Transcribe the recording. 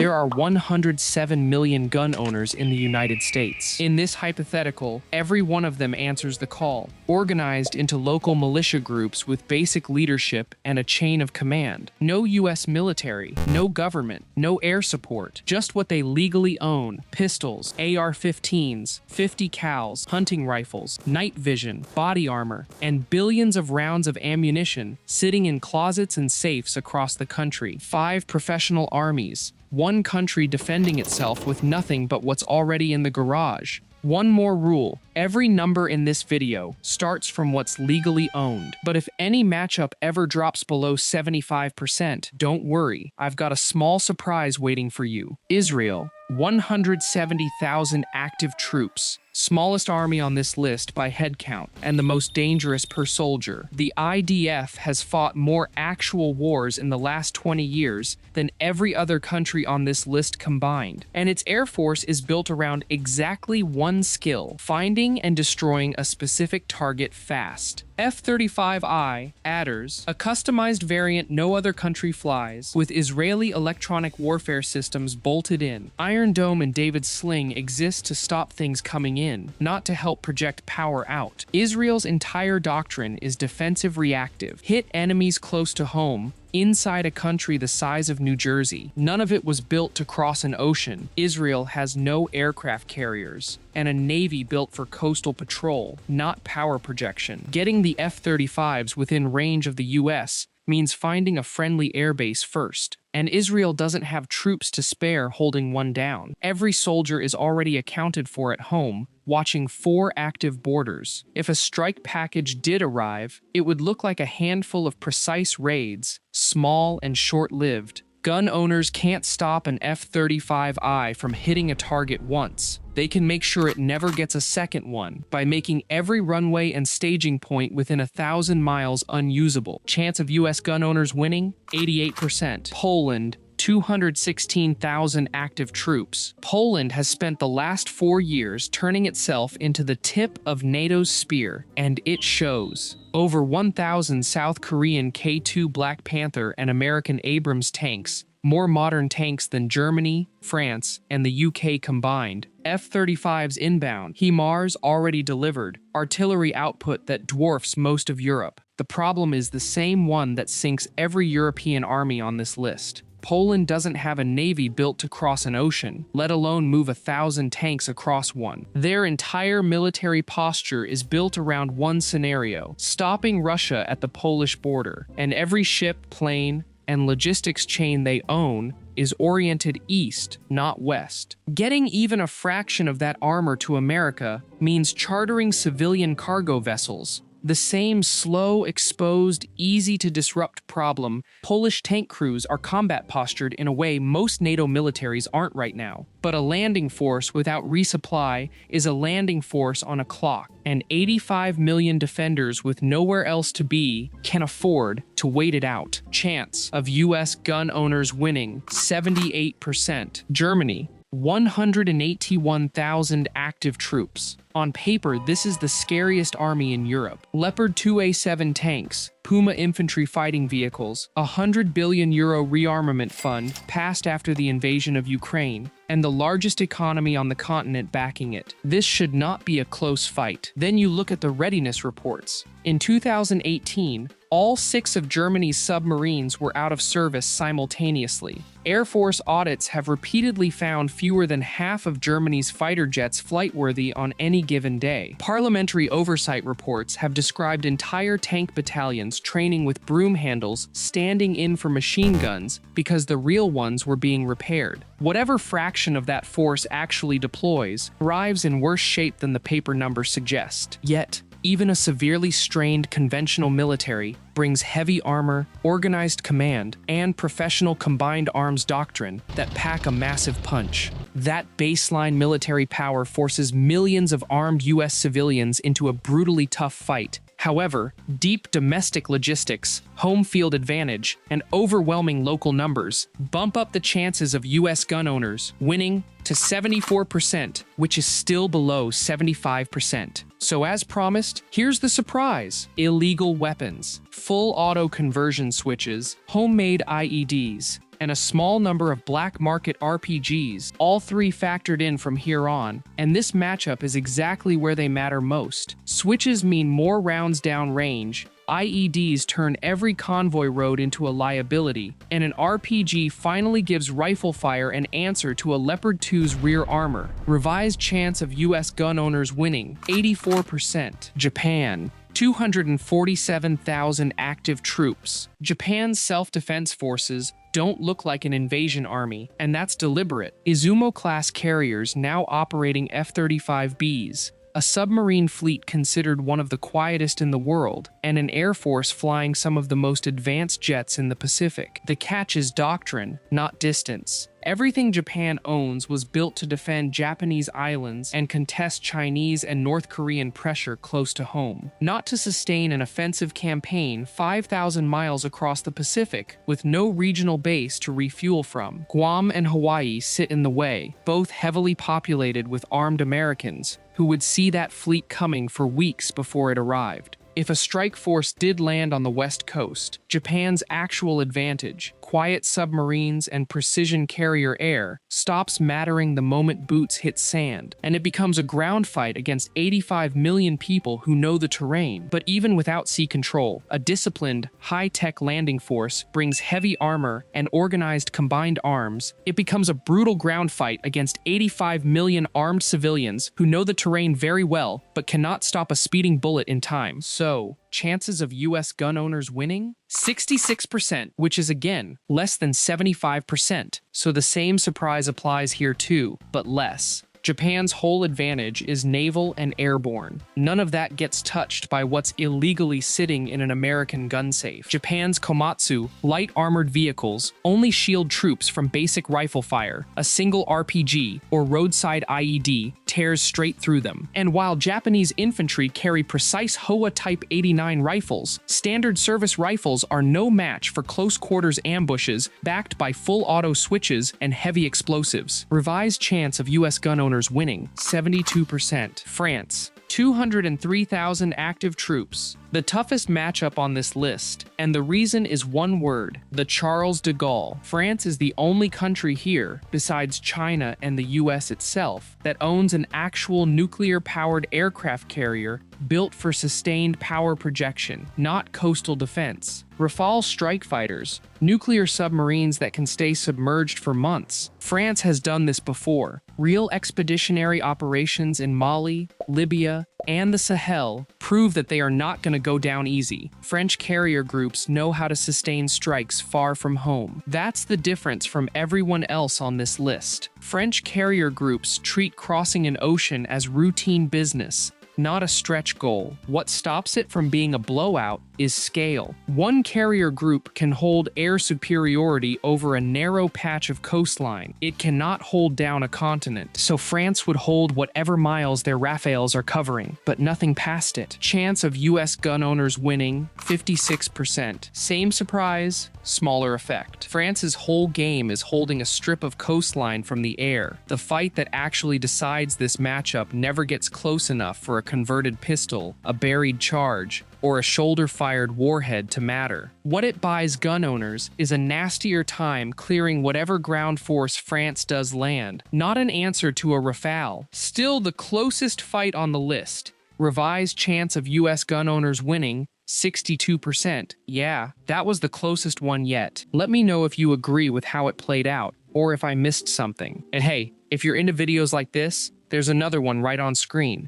There are 107 million gun owners in the United States. In this hypothetical, every one of them answers the call, organized into local militia groups with basic leadership and a chain of command. No U.S. military, no government, no air support, just what they legally own: pistols, AR-15s, 50 cals, hunting rifles, night vision, body armor, and billions of rounds of ammunition sitting in closets and safes across the country. 5 professional armies. One country defending itself with nothing but what's already in the garage. One more rule: every number in this video starts from what's legally owned. But if any matchup ever drops below 75%, don't worry, I've got a small surprise waiting for you. Israel, 170,000 active troops. Smallest army on this list by head count, and the most dangerous per soldier. The IDF has fought more actual wars in the last 20 years than every other country on this list combined. And its air force is built around exactly one skill: finding and destroying a specific target fast. F-35I Adders, a customized variant no other country flies, with Israeli electronic warfare systems bolted in. Iron Dome and David's Sling exist to stop things coming in, not to help project power out. Israel's entire doctrine is defensive reactive. Hit enemies close to home, inside a country the size of New Jersey. None of it was built to cross an ocean. Israel has no aircraft carriers, and a navy built for coastal patrol, not power projection. Getting the F-35s within range of the US means finding a friendly airbase first. And Israel doesn't have troops to spare holding one down. Every soldier is already accounted for at home, watching 4 active borders. If a strike package did arrive, it would look like a handful of precise raids, small and short-lived. Gun owners can't stop an F-35I from hitting a target once. They can make sure it never gets a second one by making every runway and staging point within 1,000 miles unusable. Chance of U.S. gun owners winning? 88%. Poland, 216,000 active troops. Poland has spent the last 4 years turning itself into the tip of NATO's spear, and it shows. Over 1,000 South Korean K2 Black Panther and American Abrams tanks, more modern tanks than Germany, France, and the UK combined. F-35s inbound, HIMARS already delivered, artillery output that dwarfs most of Europe. The problem is the same one that sinks every European army on this list. Poland doesn't have a navy built to cross an ocean, let alone move 1,000 tanks across one. Their entire military posture is built around one scenario: stopping Russia at the Polish border. And every ship, plane, and logistics chain they own is oriented east, not west. Getting even a fraction of that armor to America means chartering civilian cargo vessels. The same slow, exposed, easy-to-disrupt problem. Polish tank crews are combat postured in a way most NATO militaries aren't right now. But a landing force without resupply is a landing force on a clock, and 85 million defenders with nowhere else to be can afford to wait it out. Chance of U.S. gun owners winning, 78%. Germany, 181,000 active troops. On paper, this is the scariest army in Europe. Leopard 2A7 tanks, Puma infantry fighting vehicles, a €100 billion rearmament fund passed after the invasion of Ukraine, and the largest economy on the continent backing it. This should not be a close fight. Then you look at the readiness reports. In 2018, all 6 of Germany's submarines were out of service simultaneously. Air Force audits have repeatedly found fewer than half of Germany's fighter jets flightworthy on any given day. Parliamentary oversight reports have described entire tank battalions training with broom handles standing in for machine guns because the real ones were being repaired. Whatever fraction of that force actually deploys arrives in worse shape than the paper numbers suggest. Yet, even a severely strained conventional military brings heavy armor, organized command, and professional combined arms doctrine that pack a massive punch. That baseline military power forces millions of armed U.S. civilians into a brutally tough fight. However, deep domestic logistics, home field advantage, and overwhelming local numbers bump up the chances of U.S. gun owners winning to 74%, which is still below 75%. So as promised, here's the surprise: illegal weapons, full auto conversion switches, homemade IEDs, and a small number of black market RPGs, all three factored in from here on, and this matchup is exactly where they matter most. Switches mean more rounds down range, IEDs turn every convoy road into a liability, and an RPG finally gives rifle fire an answer to a Leopard 2's rear armor. Revised chance of US gun owners winning, 84%. Japan. 247,000 active troops. Japan's self-defense forces don't look like an invasion army, and that's deliberate. Izumo-class carriers now operating F-35Bs, a submarine fleet considered one of the quietest in the world, and an air force flying some of the most advanced jets in the Pacific. The catch is doctrine, not distance. Everything Japan owns was built to defend Japanese islands and contest Chinese and North Korean pressure close to home, not to sustain an offensive campaign 5,000 miles across the Pacific with no regional base to refuel from. Guam and Hawaii sit in the way, both heavily populated with armed Americans who would see that fleet coming for weeks before it arrived. If a strike force did land on the West Coast, Japan's actual advantage, quiet submarines and precision carrier air, stops mattering the moment boots hit sand, and it becomes a ground fight against 85 million people who know the terrain. But even without sea control, a disciplined, high-tech landing force brings heavy armor and organized combined arms. It becomes a brutal ground fight against 85 million armed civilians who know the terrain very well, but cannot stop a speeding bullet in time. So, chances of US gun owners winning? 66%, which is again, less than 75%. So the same surprise applies here too, but less. Japan's whole advantage is naval and airborne. None of that gets touched by what's illegally sitting in an American gun safe. Japan's Komatsu, light armored vehicles, only shield troops from basic rifle fire. A single RPG or roadside IED tears straight through them. And while Japanese infantry carry precise Howa Type 89 rifles, standard service rifles are no match for close quarters ambushes backed by full auto switches and heavy explosives. Revised chance of US gun owners winning, 72%. France. 203,000 active troops. The toughest matchup on this list, and the reason is one word: the Charles de Gaulle. France is the only country here, besides China and the US itself, that owns an actual nuclear-powered aircraft carrier built for sustained power projection, not coastal defense. Rafale strike fighters, nuclear submarines that can stay submerged for months. France has done this before. Real expeditionary operations in Mali, Libya, and the Sahel prove that they are not going to go down easy. French carrier groups know how to sustain strikes far from home. That's the difference from everyone else on this list. French carrier groups treat crossing an ocean as routine business, not a stretch goal. What stops it from being a blowout is scale. One carrier group can hold air superiority over a narrow patch of coastline. It cannot hold down a continent, so France would hold whatever miles their Rafales are covering, but nothing past it. Chance of US gun owners winning, 56%. Same surprise, smaller effect. France's whole game is holding a strip of coastline from the air. The fight that actually decides this matchup never gets close enough for a converted pistol, a buried charge, or a shoulder-fired warhead to matter. What it buys gun owners is a nastier time clearing whatever ground force France does land, not an answer to a Rafale. Still the closest fight on the list. Revised chance of US gun owners winning, 62%. Yeah, that was the closest one yet. Let me know if you agree with how it played out, or if I missed something. And hey, if you're into videos like this, there's another one right on screen.